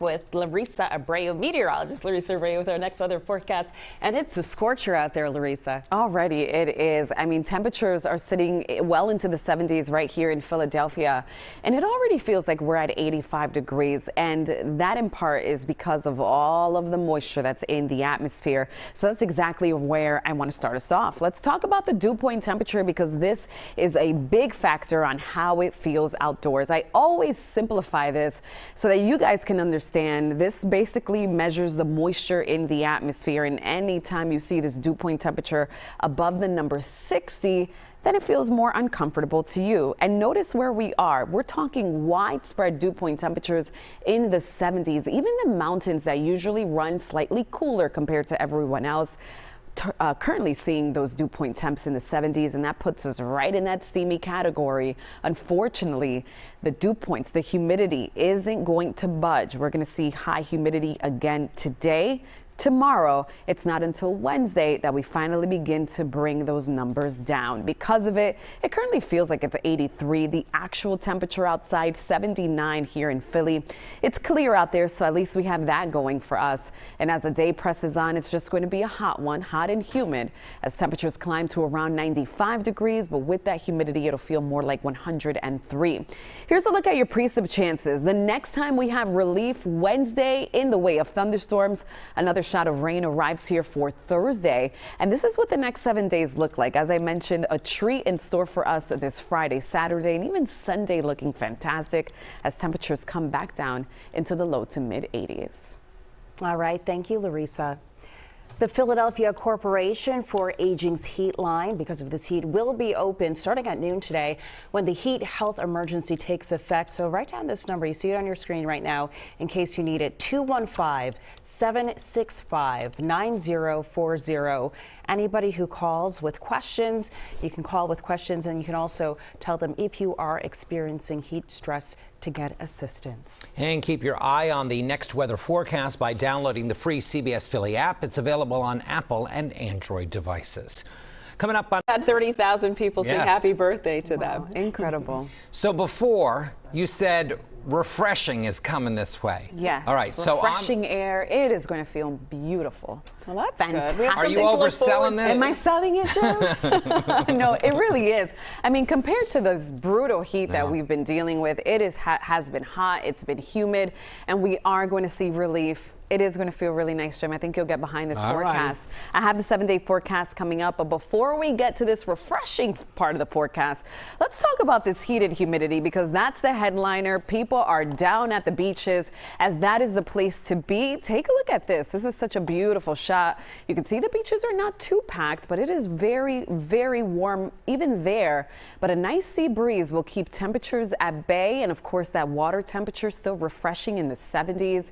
with Llarisa Abreu, meteorologist Llarisa Abreu, with our next weather forecast. And it's a scorcher out there, Llarisa. Already it is. I mean, temperatures are sitting well into the 70s right here in Philadelphia. And it already feels like we're at 85 degrees. And that in part is because of all of the moisture that's in the atmosphere. So that's exactly where I want to start us off. Let's talk about the dew point temperature, because this is a big factor on how it feels outdoors. I always simplify this so that you guys can understand. This basically measures the moisture in the atmosphere, and anytime you see this dew point temperature above the number 60, then it feels more uncomfortable to you. And notice where we are. We're talking widespread dew point temperatures in the 70s. Even the mountains that usually run slightly cooler compared to everyone else, currently seeing those dew point temps in the 70s, and that puts us right in that steamy category. Unfortunately, the dew points, the humidity isn't going to budge. We're going to see high humidity again today. Tomorrow, it's not until Wednesday that we finally begin to bring those numbers down. Because of it, it currently feels like it's 83. The actual temperature outside, 79 here in Philly. It's clear out there, so at least we have that going for us. And as the day presses on, it's just going to be a hot one, hot and humid, as temperatures climb to around 95 degrees. But with that humidity, it'll feel more like 103. Here's a look at your precip chances. The next time we have relief, Wednesday, in the way of thunderstorms. Another shot of rain arrives here for Thursday, and this is what the next 7 days look like. As I mentioned, a treat in store for us this Friday, Saturday, and even Sunday, looking fantastic as temperatures come back down into the low to mid 80s. All right, thank you, Llarisa. The Philadelphia Corporation for Aging's heat line, because of this heat, will be open starting at noon today when the heat health emergency takes effect. So write down this number. You see it on your screen right now in case you need it. 215-765-9040. Anybody who calls with questions, you can call with questions, and you can also tell them if you are experiencing heat stress to get assistance. And keep your eye on the next weather forecast by downloading the free CBS Philly app. It's available on Apple and Android devices. Coming up on... 30,000 people say happy birthday to them. Incredible. So before, you said refreshing is coming this way. Yes. All right. Refreshing air. It is going to feel beautiful. Well, that's fantastic. good. Are you overselling this? Am I selling it, Joe? No, it really is. I mean, compared to this brutal heat that we've been dealing with, it has been hot, it's been humid, and we are going to see relief. It is going to feel really nice, Jim. I think you'll get behind this forecast. I have the 7-day forecast coming up, but before we get to this refreshing part of the forecast, let's talk about this heat and humidity, because that's the headliner. People are down at the beaches, as that is the place to be. Take a look at this. This is such a beautiful shot. You can see the beaches are not too packed, but it is very, very warm even there. But a nice sea breeze will keep temperatures at bay, and of course that water temperature still refreshing in the 70s.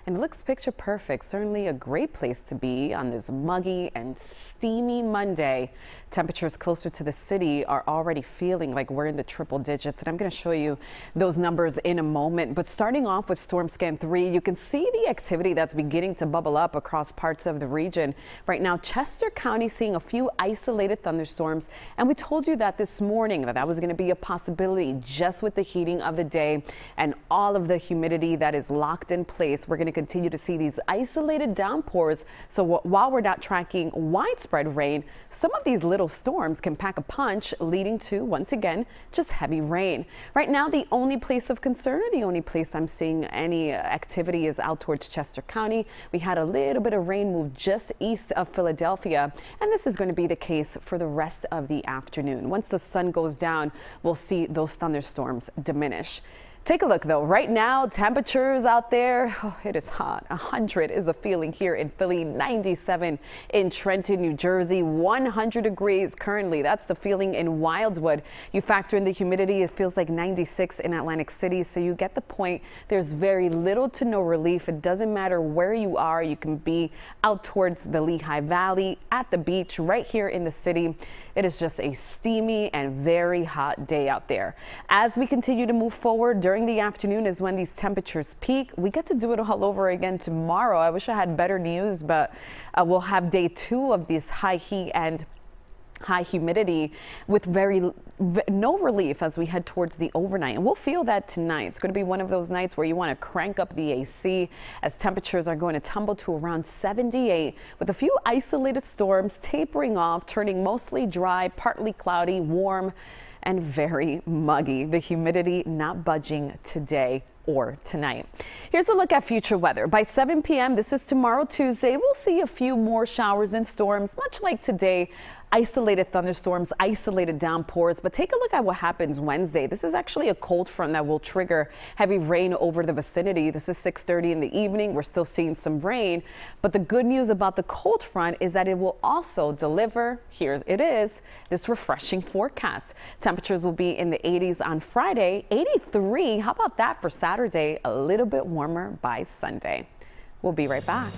And it looks picture perfect. Certainly a great place to be on this muggy and steamy Monday. Temperatures closer to the city are already feeling like we're in the triple digits, and I'm going to show you those numbers in a moment. But starting off with Storm Scan 3, you can see the activity that's beginning to bubble up across parts of the region. Right now, Chester County seeing a few isolated thunderstorms, and we told you that this morning that was going to be a possibility just with the heating of the day and all of the humidity that is locked in place. We're going to continue to see these isolated downpours. So while we're not tracking widespread rain, some of these little storms can pack a punch, leading to, once again, just heavy rain. Right now, the only place of concern, or the only place I'm seeing any activity, is out towards Chester County. We had a little bit of rain move just east of Philadelphia, and this is going to be the case for the rest of the afternoon. Once the sun goes down, we'll see those thunderstorms diminish. Take a look, though. Right now, temperatures out there, it is hot. 100 is a feeling here in Philly, 97 in Trenton, New Jersey, 100 degrees currently. That's the feeling in Wildwood. You factor in the humidity, it feels like 96 in Atlantic City, so you get the point. There's very little to no relief. It doesn't matter where you are. You can be out towards the Lehigh Valley, at the beach, right here in the city. It is just a steamy and very hot day out there. As we continue to move forward, during the afternoon is when these temperatures peak. We get to do it all over again tomorrow. I wish I had better news, but we'll have day 2 of this high heat and high humidity with no relief as we head towards the overnight. And we'll feel that tonight. It's going to be one of those nights where you want to crank up the AC as temperatures are going to tumble to around 78 with a few isolated storms tapering off, turning mostly dry, partly cloudy, warm, and very muggy. The humidity not budging today or tonight. Here's a look at future weather. By 7 p.m., this is tomorrow, Tuesday, we'll see a few more showers and storms, much like today. Isolated thunderstorms, isolated downpours. But take a look at what happens Wednesday. This is actually a cold front that will trigger heavy rain over the vicinity. This is 6:30 in the evening. We're still seeing some rain. But the good news about the cold front is that it will also deliver, here it is, this refreshing forecast. Temperatures will be in the 80s on Friday, 83. How about that for Saturday? A little bit warmer by Sunday. We'll be right back.